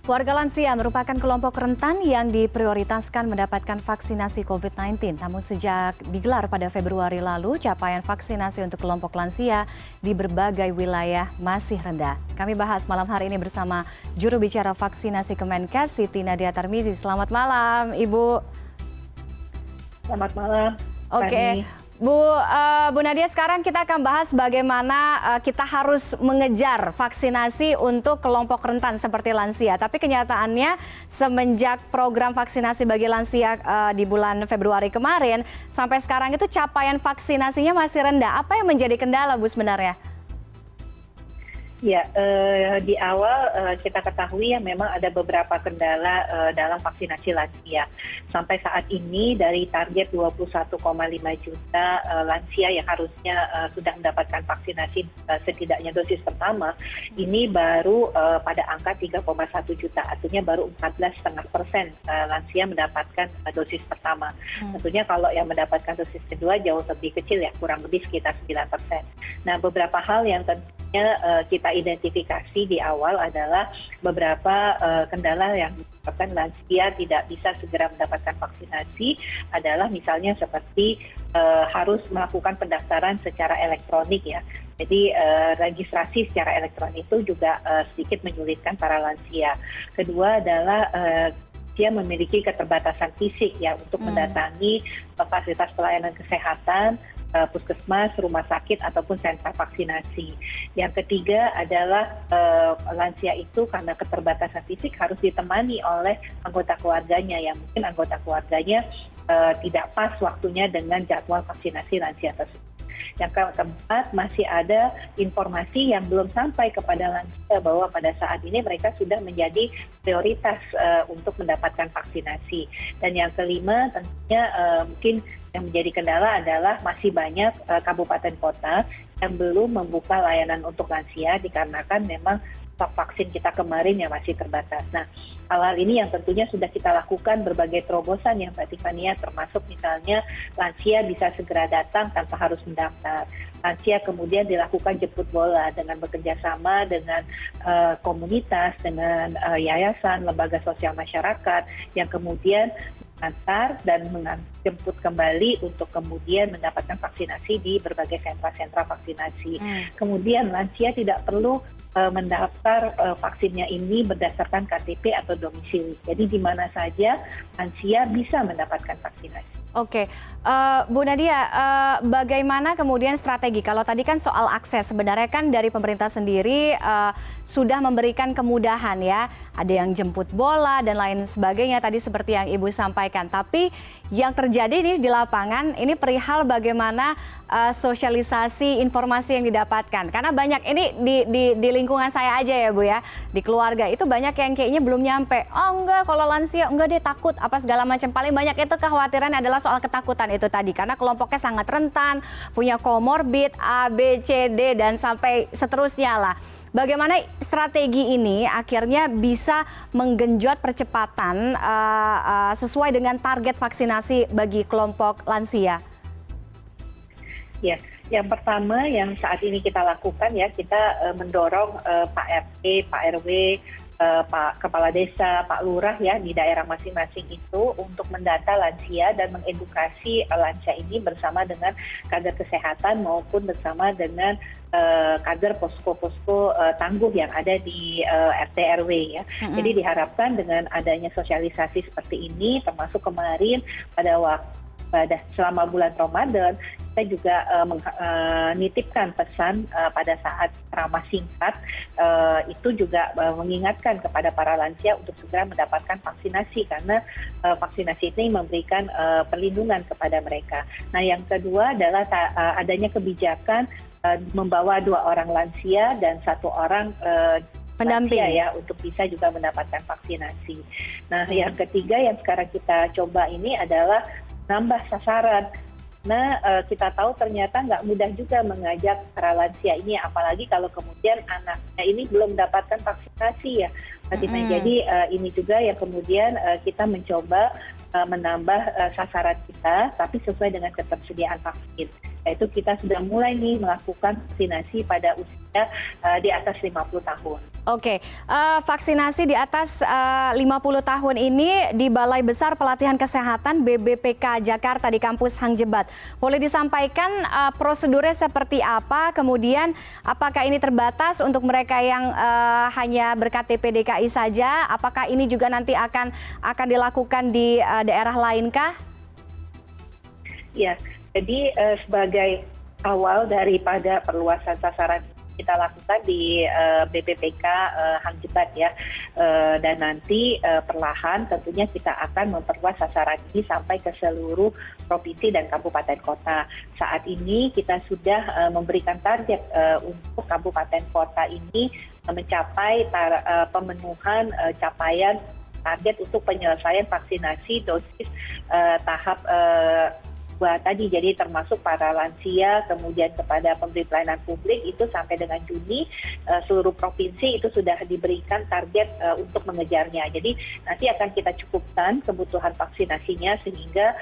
Warga lansia merupakan kelompok rentan yang diprioritaskan mendapatkan vaksinasi COVID-19. Namun sejak digelar pada Februari lalu, capaian vaksinasi untuk kelompok lansia di berbagai wilayah masih rendah. Kami bahas malam hari ini bersama juru bicara vaksinasi Kemenkes, Siti Nadia Tarmizi. Selamat malam, Ibu. Selamat malam. Oke. Bu Nadia, sekarang kita akan bahas bagaimana kita harus mengejar vaksinasi untuk kelompok rentan seperti lansia. Tapi kenyataannya semenjak program vaksinasi bagi lansia di bulan Februari kemarin, sampai sekarang itu capaian vaksinasinya masih rendah. Apa yang menjadi kendala, Bu, sebenarnya? Ya, di awal kita ketahui ya memang ada beberapa kendala dalam vaksinasi lansia. Sampai saat ini dari target 21,5 juta lansia yang harusnya sudah mendapatkan vaksinasi setidaknya dosis pertama, ini baru pada angka 3,1 juta, artinya baru 14,5% lansia mendapatkan dosis pertama. Tentunya kalau yang mendapatkan dosis kedua jauh lebih kecil ya, kurang lebih sekitar 9%. Nah, beberapa hal yang kita identifikasi di awal adalah beberapa kendala yang menyebabkan lansia tidak bisa segera mendapatkan vaksinasi adalah misalnya seperti harus melakukan pendaftaran secara elektronik ya. Jadi registrasi secara elektronik itu juga sedikit menyulitkan para lansia. Kedua adalah dia memiliki keterbatasan fisik ya untuk mendatangi fasilitas pelayanan kesehatan, puskesmas, rumah sakit ataupun sentra vaksinasi. Yang ketiga adalah lansia itu karena keterbatasan fisik harus ditemani oleh anggota keluarganya yang mungkin anggota keluarganya tidak pas waktunya dengan jadwal vaksinasi lansia tersebut. Yang keempat, masih ada informasi yang belum sampai kepada lansia bahwa pada saat ini mereka sudah menjadi prioritas untuk mendapatkan vaksinasi. Dan yang kelima, tentunya mungkin yang menjadi kendala adalah masih banyak kabupaten kota yang belum membuka layanan untuk lansia dikarenakan memang stok vaksin kita kemarin yang masih terbatas. Nah, hal-hal ini yang tentunya sudah kita lakukan berbagai terobosan yang Mbak Tiffany, termasuk misalnya lansia bisa segera datang tanpa harus mendaftar. Lansia kemudian dilakukan jemput bola dengan bekerja sama dengan komunitas, dengan yayasan, lembaga sosial masyarakat yang kemudian mengantar dan menjemput kembali untuk kemudian mendapatkan vaksinasi di berbagai sentra-sentra vaksinasi. Kemudian lansia tidak perlu mendaftar vaksinnya ini berdasarkan KTP atau domisili. Jadi di mana saja lansia bisa mendapatkan vaksinasi. Oke, Bu Nadia, bagaimana kemudian strategi? Kalau tadi kan soal akses, sebenarnya kan dari pemerintah sendiri sudah memberikan kemudahan ya. Ada yang jemput bola dan lain sebagainya tadi seperti yang Ibu sampaikan. Tapi yang terjadi nih di lapangan ini perihal bagaimana sosialisasi informasi yang didapatkan. Karena banyak ini di lingkungan saya aja ya Bu ya, di keluarga itu banyak yang kayaknya belum nyampe. Oh enggak, kalau lansia enggak deh takut apa segala macam. Paling banyak itu kekhawatiran adalah soal ketakutan itu tadi. Karena kelompoknya sangat rentan, punya komorbid A, B, C, D dan sampai seterusnya lah. Bagaimana strategi ini akhirnya bisa menggenjot percepatan sesuai dengan target vaksinasi bagi kelompok lansia? Ya, yang pertama yang saat ini kita lakukan ya, kita mendorong Pak RT, Pak RW, Pak Kepala Desa, Pak Lurah ya di daerah masing-masing itu untuk mendata lansia dan mengedukasi lansia ini bersama dengan kader kesehatan maupun bersama dengan kader posko-posko tangguh yang ada di RT RW ya. Jadi diharapkan dengan adanya sosialisasi seperti ini, termasuk kemarin pada selama bulan Ramadan, kita juga menitipkan pesan pada saat ceramah singkat itu juga mengingatkan kepada para lansia untuk segera mendapatkan vaksinasi karena vaksinasi ini memberikan perlindungan kepada mereka. Nah, yang kedua adalah adanya kebijakan membawa 2 orang lansia dan 1 orang pendamping ya untuk bisa juga mendapatkan vaksinasi. Nah, yang ketiga yang sekarang kita coba ini adalah nambah sasaran. Nah, kita tahu ternyata nggak mudah juga mengajak para lansia ini, apalagi kalau kemudian anaknya ini belum mendapatkan vaksinasi ya. Jadi ini juga yang kemudian kita mencoba menambah sasaran kita, tapi sesuai dengan ketersediaan vaksin. yaitu kita sudah mulai nih melakukan vaksinasi pada usia di atas 50 tahun. Oke, vaksinasi di atas 50 tahun ini di Balai Besar Pelatihan Kesehatan BBPK Jakarta di kampus Hang Jebat. Boleh disampaikan prosedurnya seperti apa? Kemudian apakah ini terbatas untuk mereka yang hanya berKTP DKI saja? Apakah ini juga nanti akan dilakukan di daerah lainkah? Ya, jadi sebagai awal daripada perluasan sasaran kita lakukan di BPPK Hang Jebat ya, dan nanti perlahan tentunya kita akan memperluas sasaran ini sampai ke seluruh provinsi dan kabupaten kota. Saat ini kita sudah memberikan target untuk kabupaten kota ini mencapai pemenuhan capaian target untuk penyelesaian vaksinasi dosis tahap tadi, jadi termasuk para lansia, kemudian kepada pemberi pelayanan publik itu sampai dengan Juni seluruh provinsi itu sudah diberikan target untuk mengejarnya. Jadi nanti akan kita cukupkan kebutuhan vaksinasinya sehingga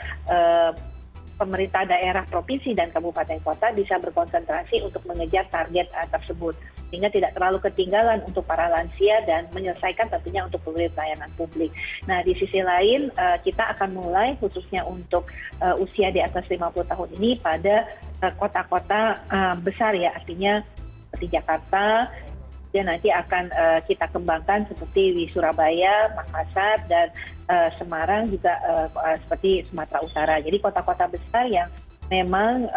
pemerintah daerah, provinsi, dan kabupaten kota bisa berkonsentrasi untuk mengejar target tersebut. Sehingga tidak terlalu ketinggalan untuk para lansia dan menyelesaikan tentunya untuk pemberi pelayanan publik. Nah, di sisi lain kita akan mulai khususnya untuk usia di atas 50 tahun ini pada kota-kota besar ya, artinya seperti Jakarta, dan nanti akan kita kembangkan seperti di Surabaya, Makassar, dan Semarang juga seperti Sumatera Utara. Jadi kota-kota besar yang memang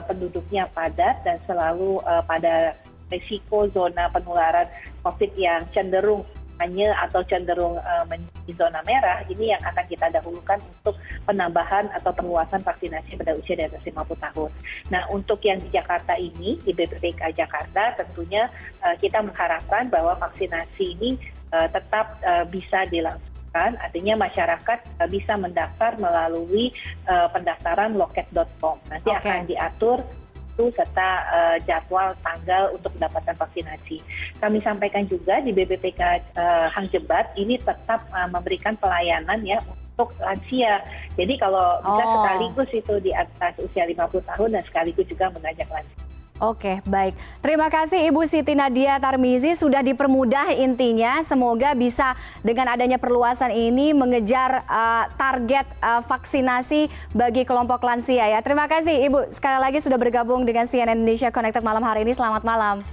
penduduknya padat dan selalu pada risiko zona penularan COVID yang cenderung hanya atau cenderung menjadi zona merah, ini yang akan kita dahulukan untuk penambahan atau perluasan vaksinasi pada usia di atas 50 tahun. Nah, untuk yang di Jakarta ini, di BPPK Jakarta, tentunya kita mengharapkan bahwa vaksinasi ini tetap bisa dilangsungkan, artinya masyarakat bisa mendaftar melalui pendaftaran loket.com. Nanti akan diatur serta jadwal tanggal untuk mendapatkan vaksinasi. Kami sampaikan juga di BPPK Hang Jebat ini tetap memberikan pelayanan ya untuk lansia. Jadi kalau bisa sekaligus itu di atas usia 50 tahun dan sekaligus juga mengajak lansia. Oke, baik. Terima kasih Ibu Siti Nadia Tarmizi, sudah dipermudah intinya. Semoga bisa dengan adanya perluasan ini mengejar target vaksinasi bagi kelompok lansia ya. Terima kasih Ibu sekali lagi sudah bergabung dengan CNN Indonesia Connected malam hari ini. Selamat malam.